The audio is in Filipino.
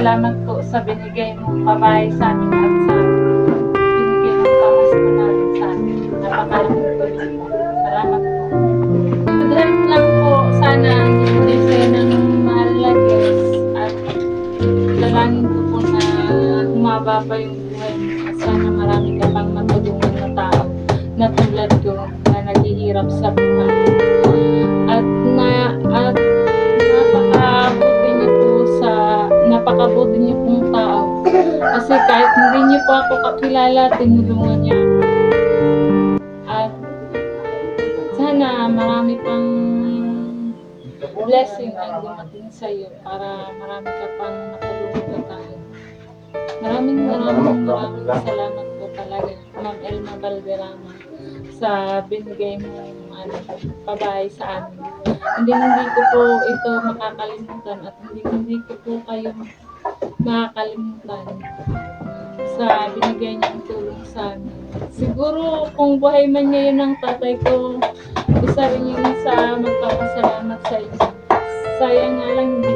salamat po sa binigay mong babae sa amin at sa binigay mong pamasko namin sa amin. Napakalaking tulong po. Salamat po. Drive lang po sana hindi sa'yo ng mahal na Diyos at dalangin ko po na humaba pa yung buhay mo at sana marami ka pang matulungan na tao na tulad ko na naghihirap sa buhay. At napakabuti niyo pong tao. Kasi kahit hindi niyo po ako kakilala, tinulungan niyo ako. At sana marami pang blessing ang dumating sa iyo para marami ka pang matulungan na tao. Maraming salamat po talaga, Ma'am Elma Valderrama, sa binigay mo pabahay sa amin. Hindi ko po ito makakalimutan at hindi ko po kayo makakalimutan sa binigay niyong tulong sa amin. Siguro kung buhay man ngayon ng tatay ko, isa rin yun sa magpapasalamat sa inyo. Sayang nga lang hindi